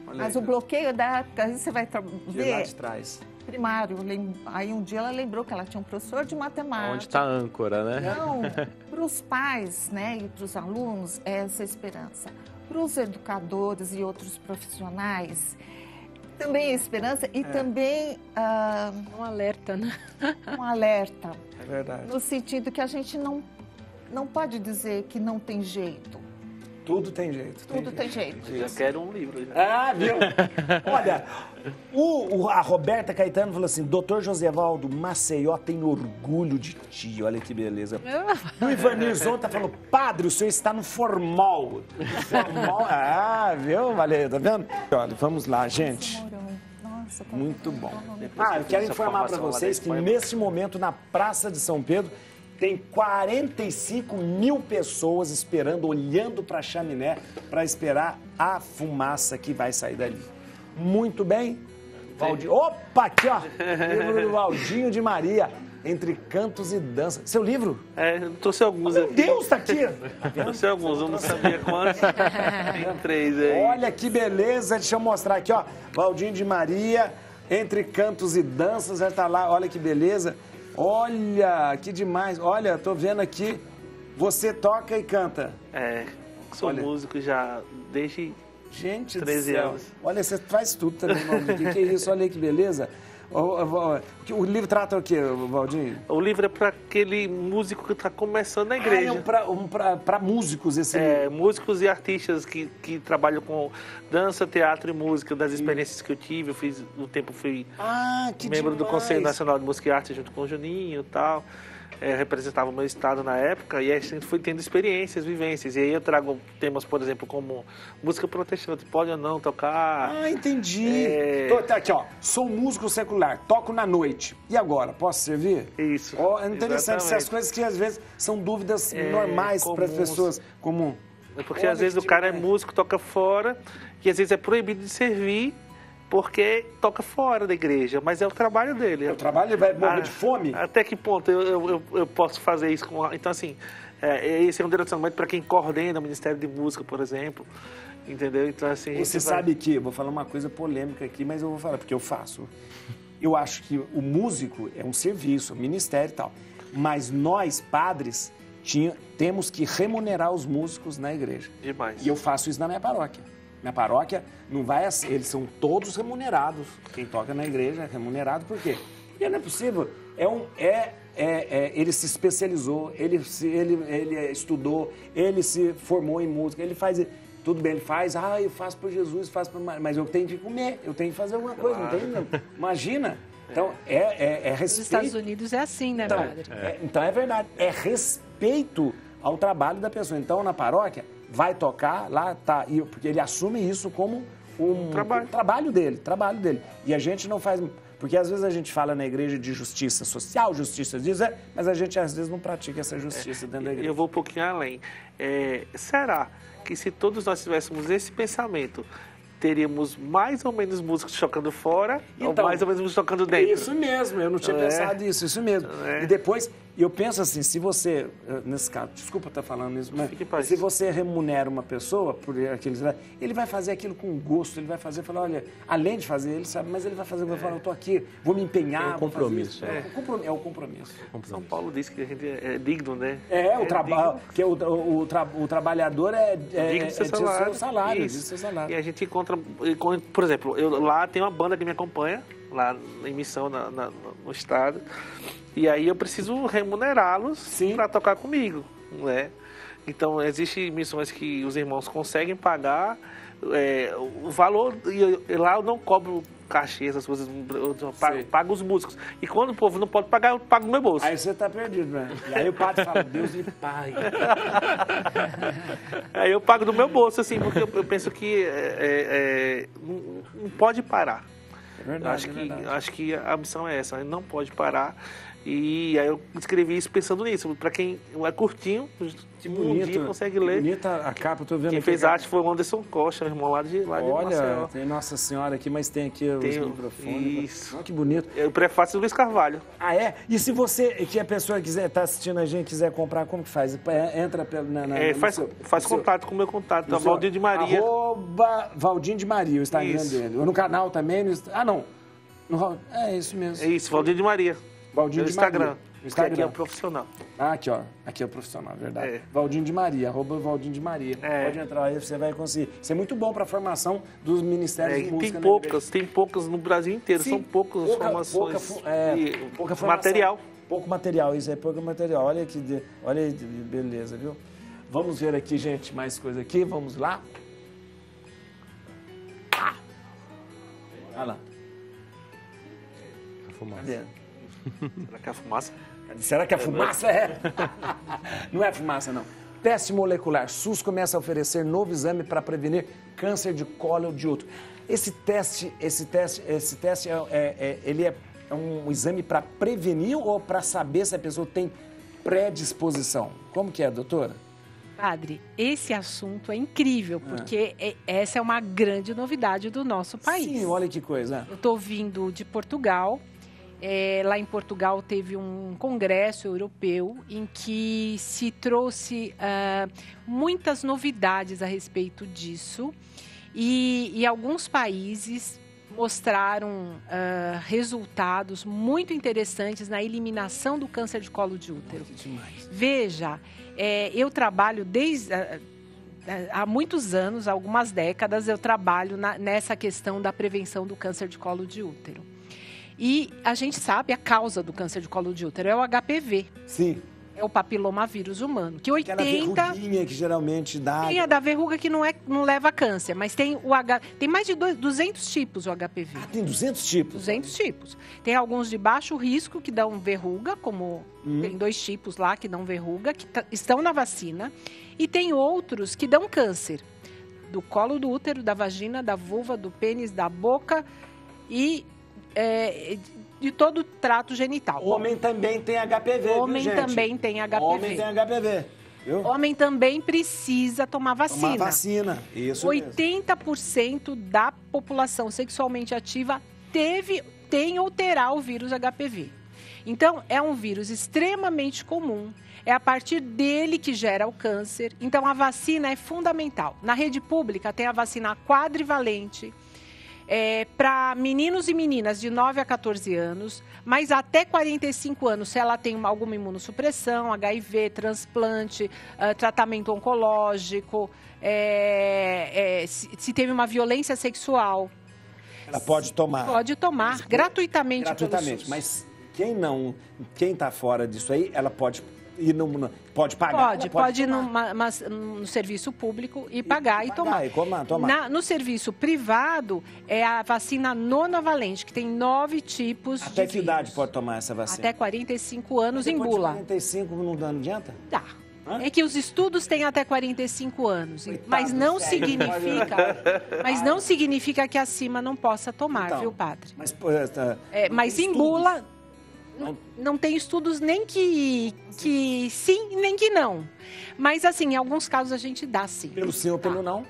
Olha mas aí, o bloqueio da época, aí você vai ver... lá de trás. Primário. Aí um dia ela lembrou que ela tinha um professor de matemática. Onde está a âncora, né? Não, para os pais, né, e para os alunos, é essa esperança. Para os educadores e outros profissionais... Também a esperança e também... um alerta, né? Um alerta. É verdade. No sentido que a gente não pode dizer que não tem jeito. Tudo tem jeito. Tudo tem jeito. Eu já quero um livro. Já. Ah, viu? Olha, a Roberta Caetano falou assim, Dr. Josevaldo, Maceió tem orgulho de ti, olha que beleza. O Ivanir Zonta falou, padre, o senhor está no formal. Formal, viu? Valeu, tá vendo? Olha, vamos lá, gente. Nossa, tá Muito bom. Depois Eu quero essa informar para formação lá vocês da que Espanha. nesse momento, na Praça de São Pedro, tem 45 mil pessoas esperando, olhando para a chaminé, para esperar a fumaça que vai sair dali. Muito bem. Opa, aqui, ó. Livro do Valdinho de Maria, Entre Cantos e Danças. Seu livro? Eu trouxe alguns Meu aqui. Deus, tá aqui. Trouxe alguns, eu não sabia quantos. Tem 3 aí. Olha que beleza. Deixa eu mostrar aqui, ó. Valdinho de Maria, Entre Cantos e Danças. Já tá lá, olha que beleza. Olha, que demais. Olha, tô vendo aqui. Você toca e canta. Sou Olha. músico já desde... Gente 13 do céu. anos. Olha, você faz tudo também, Valdinho. O que é isso? Olha aí que beleza. O livro trata o quê, Valdinho? O livro é para aquele músico que está começando na É igreja. para músicos esse livro. Músicos e artistas que trabalham com dança, teatro e música, das experiências que eu tive. Eu fiz, no tempo fui Que membro do demais. Conselho Nacional de Música e Arte junto com o Juninho e tal. Representava o meu estado na época e a gente foi tendo experiências, vivências. E aí eu trago temas, por exemplo, como música protestante, pode ou não tocar. Entendi. Tá aqui, ó. Sou músico secular, toco na noite. E agora, posso servir? Isso. É interessante essas coisas que às vezes são dúvidas normais para as comuns. pessoas comum. Porque Olha às vezes que o cara é demais. músico, toca fora, e às vezes é proibido de servir porque toca fora da igreja, mas é o trabalho dele. O trabalho ele vai morrer de fome? Até que ponto eu posso fazer isso com... Então, assim, esse é um direcionamento para quem coordena o Ministério de Música, por exemplo, entendeu? Então, assim... Você sabe que, eu vou falar uma coisa polêmica aqui, mas eu vou falar, porque eu faço. Eu acho que o músico é um serviço, um ministério e tal, mas nós, padres, temos que remunerar os músicos na igreja. Demais. E eu faço isso na minha paróquia. Minha paróquia não vai assim, eles são todos remunerados. Quem toca na igreja é remunerado, por quê? Porque não é possível. Ele se especializou, ele estudou, ele se formou em música, ele faz... Tudo bem, ele faz, eu faço por Jesus, faço por... Mas eu tenho que comer, eu tenho que fazer alguma coisa, não tem? Imagina. Então, respeito. Nos Estados Unidos é assim, né, padre? Então, é verdade. É respeito ao trabalho da pessoa. Então, na paróquia, vai tocar, lá tá, porque ele assume isso como um trabalho dele. E a gente não faz... Porque às vezes a gente fala na igreja de justiça social, justiça disso, mas a gente às vezes não pratica essa justiça dentro da igreja. Eu vou um pouquinho além. Será que se todos nós tivéssemos esse pensamento, teríamos mais ou menos músicos tocando fora ou mais ou menos músicos tocando dentro? Isso mesmo, eu não tinha pensado nisso, isso mesmo. E depois, eu penso assim, se você, nesse caso, desculpa estar falando isso, mas se você remunera uma pessoa por aqueles, ele vai fazer aquilo com gosto, ele vai fazer, falar, olha, além de fazer, ele sabe, mas ele vai fazer, vai falar, eu estou aqui, vou me empenhar. É um compromisso. É o compromisso. São Paulo diz que a gente é digno, né? O trabalho, que o trabalhador é digno do seu salário. De seu salário. E a gente encontra, por exemplo, lá tem uma banda que me acompanha, lá em missão no estado, e aí eu preciso remunerá-los para tocar comigo, né? Então, existem missões que os irmãos conseguem pagar o valor, e lá eu não cobro cachê, essas coisas, eu pago os músicos. E quando o povo não pode pagar, eu pago no meu bolso. Aí você tá perdido, né? E aí o padre fala, Deus lhe pague. Aí eu pago do meu bolso, assim, porque eu penso que não pode parar. É verdade, acho que a missão é essa, não pode parar. E aí eu escrevi isso pensando nisso. Para quem é curtinho, um dia consegue ler. Bonita a capa, eu tô vendo. Quem fez a arte foi o Anderson Costa, o irmão lá de Olha, Maceió. tem Nossa Senhora aqui, mas tem aqui os microfones. Isso. Olha que bonito. O prefácio do Luiz Carvalho. Ah, é? E se você, que a pessoa quiser, tá assistindo a gente, quiser comprar, como que faz? Entra faz contato com o meu contato, tá? Valdinho de Maria. @Valdinho de Maria, o Instagram dele. Ou no canal também. não. É isso mesmo. É isso, Valdinho de Maria. Valdinho no de Instagram. Maria. Instagram. Aqui é o profissional. Aqui, ó. Aqui é o profissional, verdade. Valdinho de Maria, @Valdinho de Maria. Pode entrar aí, você vai conseguir. Isso é muito bom para a formação dos ministérios de música. Tem poucas no Brasil inteiro. Sim, são poucas formações. Pouca material. Pouco material, isso é pouco material. Olha que beleza, viu? Vamos ver aqui, gente, mais coisa aqui. Vamos lá. Olha lá. A fumaça. Cadê? Será que é a fumaça? Será que a fumaça é? Não é fumaça, não. Teste molecular. SUS começa a oferecer novo exame para prevenir câncer de colo de útero. Esse teste ele é um exame para prevenir ou para saber se a pessoa tem predisposição? Como que é, doutora? Padre, esse assunto é incrível, porque essa é uma grande novidade do nosso país. Sim, olha que coisa. Eu estou vindo de Portugal. Lá em Portugal teve um congresso europeu em que se trouxe muitas novidades a respeito disso. E alguns países mostraram resultados muito interessantes na eliminação do câncer de colo de útero. Que demais. Veja, eu trabalho há muitos anos, algumas décadas, eu trabalho nessa questão da prevenção do câncer de colo de útero. E a gente sabe a causa do câncer de colo de útero, é o HPV. Sim. É o papilomavírus humano, que 80... Aquela verruguinha que geralmente dá... Tem a da verruga que não leva a câncer, mas tem tem mais de 200 tipos o HPV. Ah, tem 200 tipos? 200 tipos. Tem alguns de baixo risco que dão verruga, como tem 2 tipos lá que dão verruga, que estão na vacina. E tem outros que dão câncer, do colo do útero, da vagina, da vulva, do pênis, da boca e... de todo o trato genital. Homem também tem HPV, Homem viu, gente? também tem HPV. Homem tem HPV, viu? Homem também precisa tomar vacina. Tomar vacina, isso mesmo. 80% da população sexualmente ativa tem ou terá o vírus HPV. Então, é um vírus extremamente comum. É a partir dele que gera o câncer. Então, a vacina é fundamental. Na rede pública, tem a vacina quadrivalente, para meninos e meninas de 9 a 14 anos, mas até 45 anos, se ela tem alguma imunossupressão, HIV, transplante, tratamento oncológico, se teve uma violência sexual. Ela pode tomar. Pode tomar, gratuitamente. Gratuitamente, mas quem está fora disso aí, ela pode ir pode pagar? Pode ir no serviço público e pagar e tomar. No serviço privado, é a vacina nonavalente, que tem 9 tipos de Até que vírus. idade pode tomar essa vacina? Até 45 anos em bula. 45 não adianta? Dá. Hã? É que os estudos têm até 45 anos, mas não significa que acima não possa tomar, Então, viu, padre? Mas em bula não tem estudos nem que sim, nem que não. Mas, assim, em alguns casos a gente dá sim. Pelo sim ou pelo não?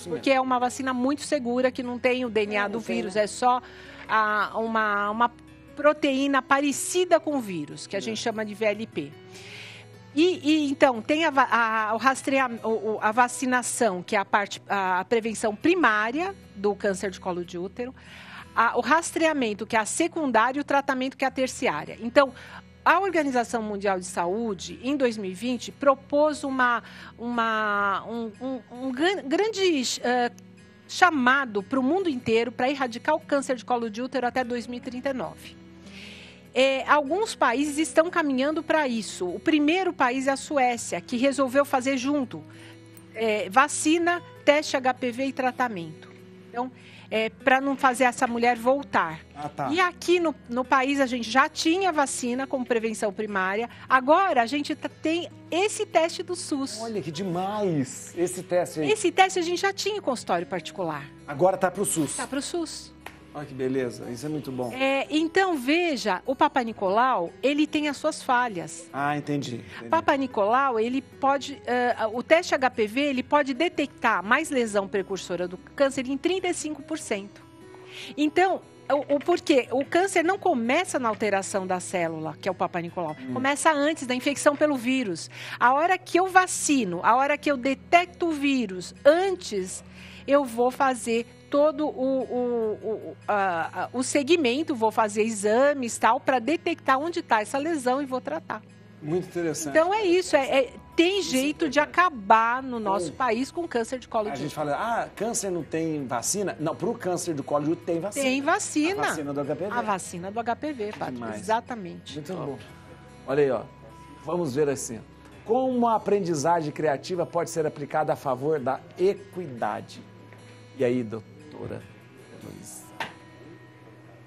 Porque é uma vacina muito segura, que não tem o DNA do vírus, é só uma proteína parecida com o vírus, que a gente chama de VLP. Então, tem a vacinação, que é a prevenção primária do câncer de colo de útero, o rastreamento, que é a secundária, e o tratamento, que é a terciária. Então, a Organização Mundial de Saúde, em 2020, propôs um grande chamado para o mundo inteiro para erradicar o câncer de colo de útero até 2039. Alguns países estão caminhando para isso. O primeiro país é a Suécia, que resolveu fazer junto vacina, teste HPV e tratamento. Então, para não fazer essa mulher voltar. E aqui no país a gente já tinha vacina como prevenção primária. Agora a gente tem esse teste do SUS. Olha que demais esse teste aí. Esse teste a gente já tinha em consultório particular. Agora está para o SUS. Está para o SUS. Olha que beleza, isso é muito bom. Então, veja, o Papai Nicolau, ele tem as suas falhas. Ah, entendi. Papai Nicolau, ele pode... o teste HPV, ele pode detectar mais lesão precursora do câncer em 35%. Então, porque o câncer não começa na alteração da célula, que é o Papai Nicolau. Começa antes da infecção pelo vírus. A hora que eu vacino, a hora que eu detecto o vírus, antes eu vou fazer todo o segmento, vou fazer exames tal, para detectar onde está essa lesão e vou tratar. Muito interessante. Então é isso, tem jeito de acabar no nosso país com câncer de colo de útero. A gente fala, câncer não tem vacina? Não, para o câncer de colo de útero tem vacina. Tem vacina. A vacina do HPV. A vacina do HPV, Padre. Exatamente. Muito bom. Olha aí, ó. Vamos ver assim. Como a aprendizagem criativa pode ser aplicada a favor da equidade? E aí, doutora Luiz?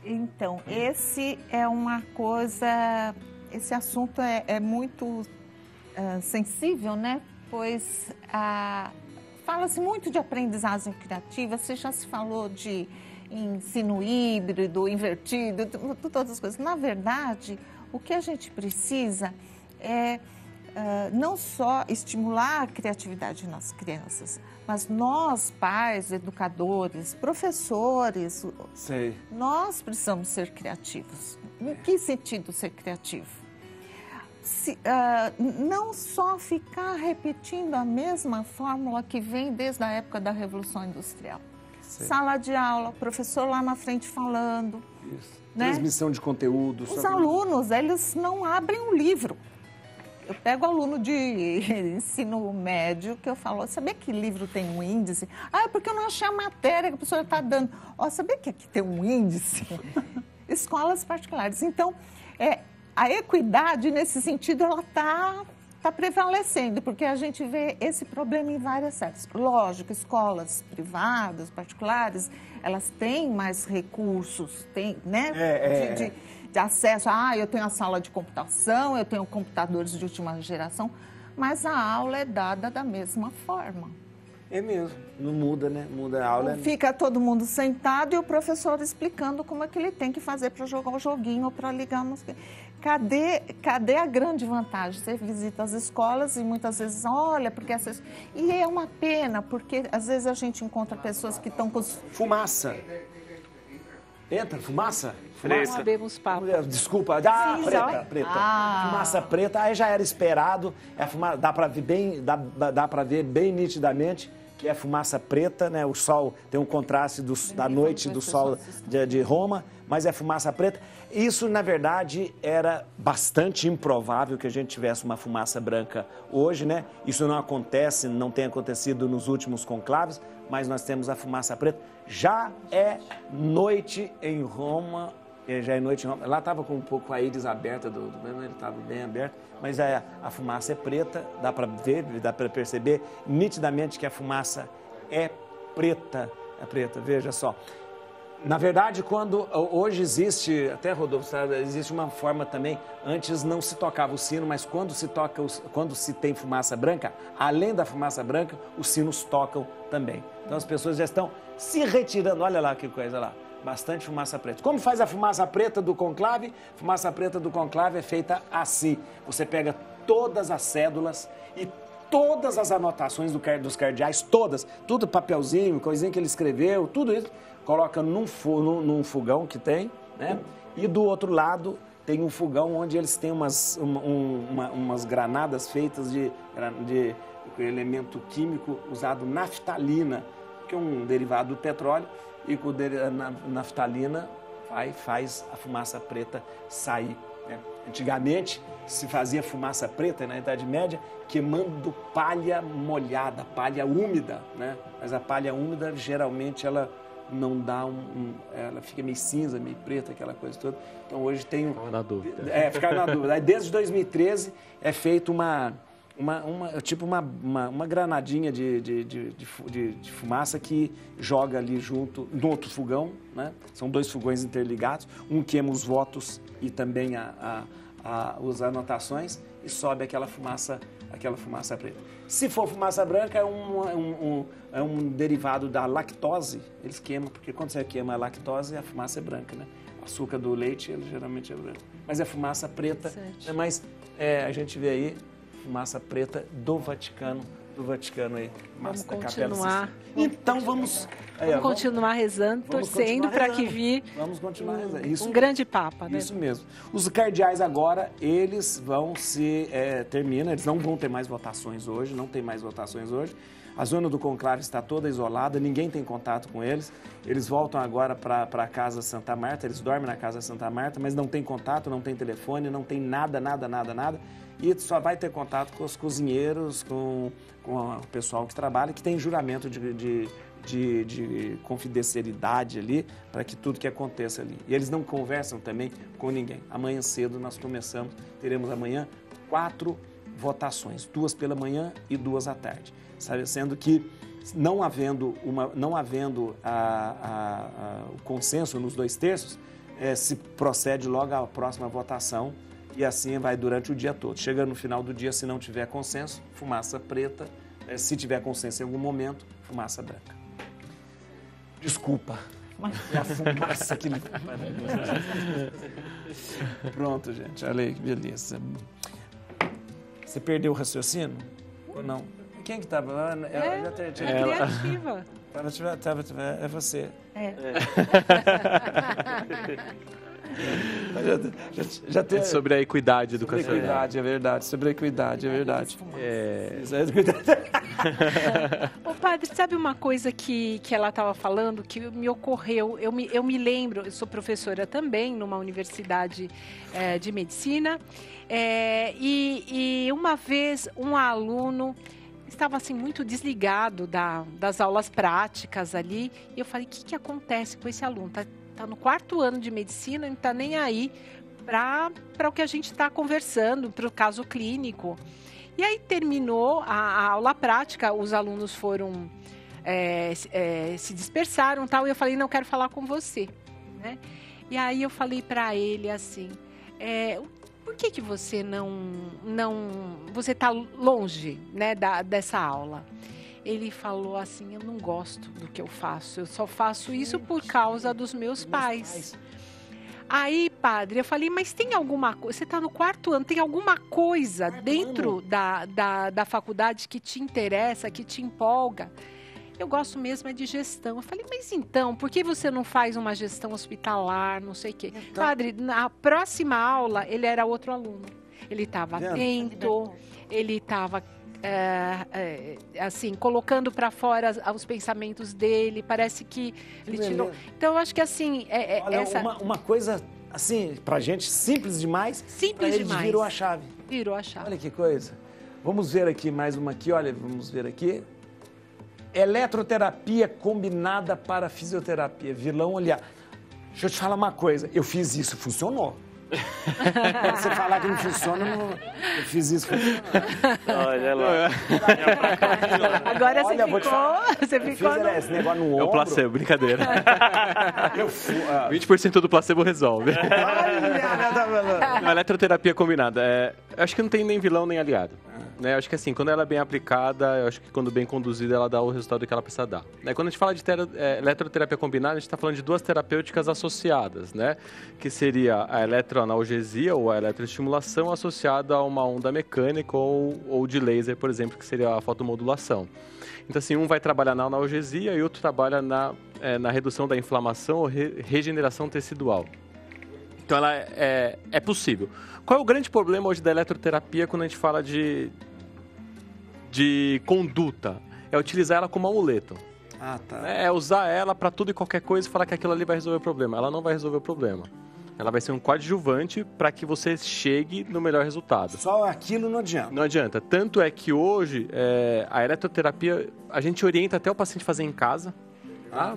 Então, esse é uma coisa, esse assunto é muito sensível, né? Pois fala-se muito de aprendizagem criativa, você já se falou de ensino híbrido, invertido, todas as coisas. Na verdade, o que a gente precisa é não só estimular a criatividade nas crianças, mas nós, pais, educadores, professores, nós precisamos ser criativos. Em que sentido ser criativo? Não só ficar repetindo a mesma fórmula que vem desde a época da Revolução Industrial. Sala de aula, professor lá na frente falando. Isso. Né? Transmissão de conteúdo. Os alunos, eles não abrem um livro. Eu pego aluno de ensino médio que eu falo, sabia que livro tem um índice? É porque eu não achei a matéria que a professora está dando. Sabia que aqui tem um índice? Escolas particulares. Então, a equidade, nesse sentido, ela está prevalecendo, porque a gente vê esse problema em várias séries. Lógico, escolas privadas, particulares, elas têm mais recursos, têm, né, de acesso. Eu tenho a sala de computação, eu tenho computadores de última geração, mas a aula é dada da mesma forma. É mesmo, não muda, né? Muda a aula. Fica todo mundo sentado e o professor explicando como é que ele tem que fazer para jogar o joguinho ou para ligar a música. Cadê a grande vantagem? Você visita as escolas e muitas vezes, olha, porque essas... E é uma pena, porque às vezes a gente encontra pessoas que estão com... Fumaça. Entra, fumaça? Não sabemos papo. Desculpa, preta. Fumaça preta, aí já era esperado. Dá para ver bem nitidamente que é fumaça preta, né? O sol tem um contraste da noite do sol de Roma, mas é fumaça preta. Isso, na verdade, era bastante improvável que a gente tivesse uma fumaça branca hoje, né? Isso não acontece, não tem acontecido nos últimos conclaves, mas nós temos a fumaça preta. Já é noite em Roma, Lá estava com um pouco a íris aberta, ele estava bem aberto, mas a fumaça é preta, dá para ver, dá para perceber nitidamente que a fumaça é preta, veja só. Na verdade, hoje existe, até Rodolfo, existe uma forma também, antes não se tocava o sino, mas quando se tem fumaça branca, além da fumaça branca, os sinos tocam também. Então as pessoas já estão se retirando, olha lá que coisa lá, bastante fumaça preta. Como faz a fumaça preta do conclave? A fumaça preta do conclave é feita assim, você pega todas as cédulas e todas as anotações dos cardeais, tudo papelzinho, coisinha que ele escreveu, tudo isso, coloca num fogão que tem, né? E do outro lado tem um fogão onde eles têm umas granadas feitas de elemento químico usado naftalina, que é um derivado do petróleo, e com a naftalina faz a fumaça preta sair, né? Antigamente se fazia fumaça preta na Idade Média queimando palha molhada, palha úmida, né? Mas a palha úmida geralmente ela não dá ela fica meio cinza, meio preta, aquela coisa toda. Então hoje tem Ficar na dúvida. Ficar na dúvida. Aí desde 2013 é feito uma granadinha de fumaça que joga ali junto no outro fogão, né? São dois fogões interligados, um queima os votos e também as anotações e sobe aquela fumaça preta. Se for fumaça branca, é um derivado da lactose, eles queimam, porque quando você queima a lactose, a fumaça é branca, né? O açúcar do leite, ele geralmente é branco. Mas é fumaça preta, né? Mas a gente vê aí fumaça preta do Vaticano aí. Vamos continuar. Então vamos continuar rezando, torcendo para que vir vamos continuar rezando. Um grande Papa, né? Isso mesmo. Os cardeais agora, eles vão termina, eles não vão ter mais votações hoje, A zona do conclave está toda isolada, ninguém tem contato com eles. Eles voltam agora para a Casa Santa Marta, eles dormem na Casa Santa Marta, mas não tem contato, não tem telefone, não tem nada. E só vai ter contato com os cozinheiros, com o pessoal que trabalha, que tem juramento de confidencialidade ali, para que tudo que aconteça ali. E eles não conversam também com ninguém. Amanhã cedo nós teremos amanhã 4 votações, 2 pela manhã e 2 à tarde, sabe? Sendo que não havendo o consenso nos 2/3, se procede logo à próxima votação e assim vai durante o dia todo. Chega no final do dia, se não tiver consenso, fumaça preta, se tiver consenso em algum momento, fumaça branca. Desculpa, é a fumaça que... Pronto, gente, olha aí que beleza. Você perdeu o raciocínio? Ou não? Quem que estava lá? Criativa. É você. Já tem... Sobre a equidade educacional. Sobre a equidade, é verdade. Sobre a equidade, é verdade. Ô, padre, sabe uma coisa que ela estava falando que me ocorreu? Eu me lembro, eu sou professora também numa universidade de medicina, e uma vez um aluno estava assim muito desligado das aulas práticas ali, e eu falei, o que acontece com esse aluno? Tá no 4º ano de medicina, não está nem aí para o que a gente está conversando, para o caso clínico. E aí terminou a aula prática, os alunos foram, se dispersaram e tal, e eu falei, não, quero falar com você, né? E aí eu falei para ele assim, por que você você está longe, né, dessa aula? Ele falou assim, eu não gosto do que eu faço, eu só faço isso por causa dos meus pais. Aí, padre, eu falei, mas tem alguma coisa, você está no 4º ano, tem alguma coisa dentro da faculdade que te interessa, que te empolga? Eu gosto mesmo de gestão. Eu falei, mas então, por que você não faz uma gestão hospitalar, não sei o quê? Então... Padre, na próxima aula, ele era outro aluno. Ele estava atento, ele estava... assim, colocando para fora os pensamentos dele, parece que ele tirou... Então, eu acho que assim... Olha, uma coisa, assim, pra gente, simples demais, simples demais. Virou a chave. Virou a chave. Olha que coisa. Vamos ver aqui mais uma aqui, olha, vamos ver aqui. Eletroterapia combinada para fisioterapia, vilão olhar. Deixa eu te falar uma coisa, eu fiz isso, funcionou. Quando você falar que não funciona, eu fiz isso. Olha lá. Agora você ficou esse negócio no ombro. É o placebo, brincadeira. 20% do placebo resolve. A eletroterapia combinada. Acho que não tem nem vilão nem aliado. Né? Acho que assim, quando ela é bem aplicada, eu acho que quando bem conduzida, ela dá o resultado que ela precisa dar. Quando a gente fala de eletroterapia combinada, a gente está falando de 2 terapêuticas associadas, né? Que seria a eletroanalgesia ou a eletroestimulação associada a uma onda mecânica ou de laser, por exemplo, que seria a fotomodulação. Então, assim, um vai trabalhar na analgesia e outro trabalha na redução da inflamação ou regeneração tecidual. Então, ela é possível. Qual é o grande problema hoje da eletroterapia quando a gente fala de conduta? É utilizar ela como amuleto. Ah, tá. É usar ela para tudo e qualquer coisa e falar que aquilo ali vai resolver o problema. Ela não vai resolver o problema. Ela vai ser um coadjuvante para que você chegue no melhor resultado. Só aquilo não adianta. Não adianta. Tanto é que hoje, a eletroterapia, a gente orienta até o paciente fazer em casa.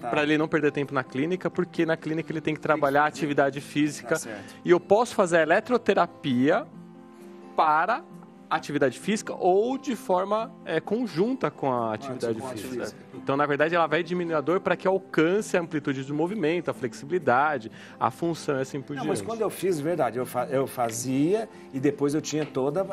Para ele não perder tempo na clínica, porque na clínica ele tem que trabalhar a atividade física. E eu posso fazer a eletroterapia para atividade física ou de forma conjunta com a atividade física. Então, na verdade, ela vai diminuir a dor para que alcance a amplitude do movimento, a flexibilidade, a função e assim por diante. Mas quando eu fiz, verdade, eu fazia e depois eu tinha todos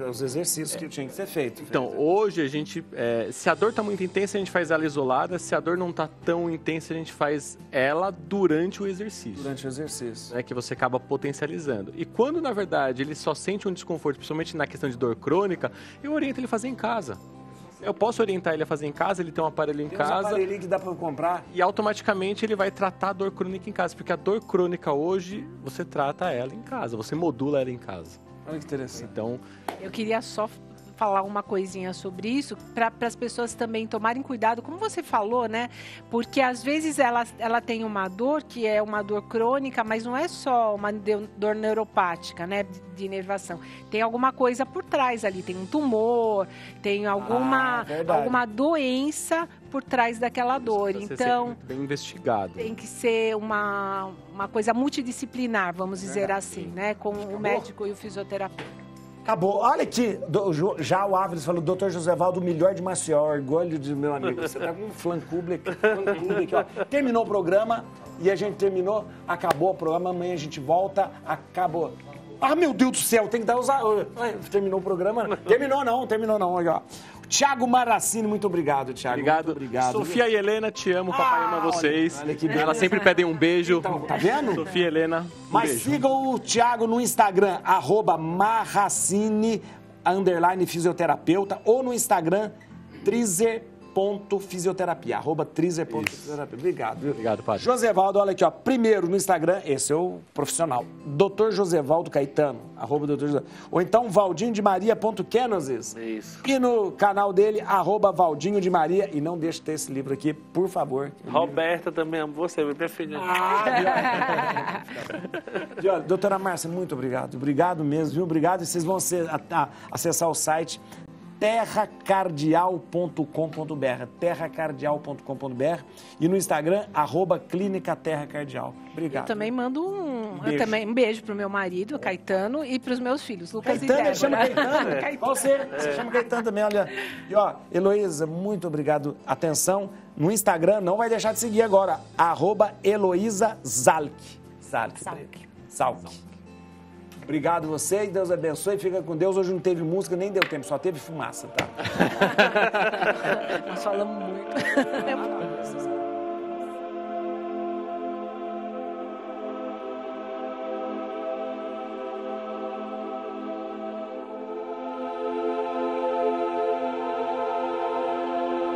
os exercícios que eu tinha que ser feito. Então, hoje a gente, se a dor está muito intensa, a gente faz ela isolada. Se a dor não está tão intensa, a gente faz ela durante o exercício. Durante o exercício. Que você acaba potencializando. E quando, na verdade, ele só sente um desconforto, principalmente na questão de dor crônica, eu oriento ele a fazer em casa. Eu posso orientar ele a fazer em casa, ele tem um aparelho em casa. Tem um aparelhinho que dá para comprar. E automaticamente ele vai tratar a dor crônica em casa. Porque a dor crônica hoje, você trata ela em casa, você modula ela em casa. Olha que interessante. Então, eu queria só falar uma coisinha sobre isso, para as pessoas também tomarem cuidado, como você falou, né? Porque às vezes ela tem uma dor que é uma dor crônica, mas não é só uma dor neuropática, né? De inervação. Tem alguma coisa por trás ali, tem um tumor, tem alguma doença por trás daquela dor. Então, bem investigado. Tem que ser uma coisa multidisciplinar, vamos dizer assim, né? Com o médico e o fisioterapeuta. Acabou. Olha aqui, já o Áviles falou, doutor José Valdo, o melhor de Maceió, orgulho de meu amigo. Você tá com um fã-clube aqui, ó. Terminou o programa e a gente terminou, acabou o programa, amanhã a gente volta, acabou. Ah, meu Deus do céu, tem que dar os... Terminou o programa? Terminou não, olha, ó. Thiago Maracini, muito obrigado, Thiago. Obrigado. Muito obrigado. Sofia e Helena, te amo, papai ama vocês. Olha que beleza. Elas sempre pedem um beijo. Então, tá vendo? Sofia e Helena, Mas beijo. sigam o Thiago no Instagram, @Marracini _fisioterapeuta, ou no Instagram, trizer.fisioterapia, @trizer.fisioterapia. Obrigado. Viu? Obrigado, padre. Josevaldo, olha aqui, ó. Primeiro no Instagram, esse é o profissional. Dr. Josevaldo Caetano, @Dr. José. Ou então valdinhodeMaria.Kenosis. Isso. E no canal dele, @Valdinho de Maria. E não deixe de ter esse livro aqui, por favor. Roberta também amo você, minha filha. Olha, doutora Márcia, muito obrigado. Obrigado mesmo, viu? Obrigado. E vocês vão acessar o site terracardial.com.br, terracardial.com.br, e no Instagram, @Clínica Terra Cardial. Obrigado. Eu também mando um beijo pro meu marido, Caetano, e pros meus filhos, Lucas Caetano, e Débora. ele chama Caetano. Qual você chama Caetano também, olha. E ó, Heloísa, muito obrigado. Atenção, no Instagram, não vai deixar de seguir agora, @Heloísa Zalk. Zalk. Obrigado vocês, Deus abençoe, fica com Deus. Hoje não teve música, nem deu tempo, só teve fumaça, tá? Nós falamos muito.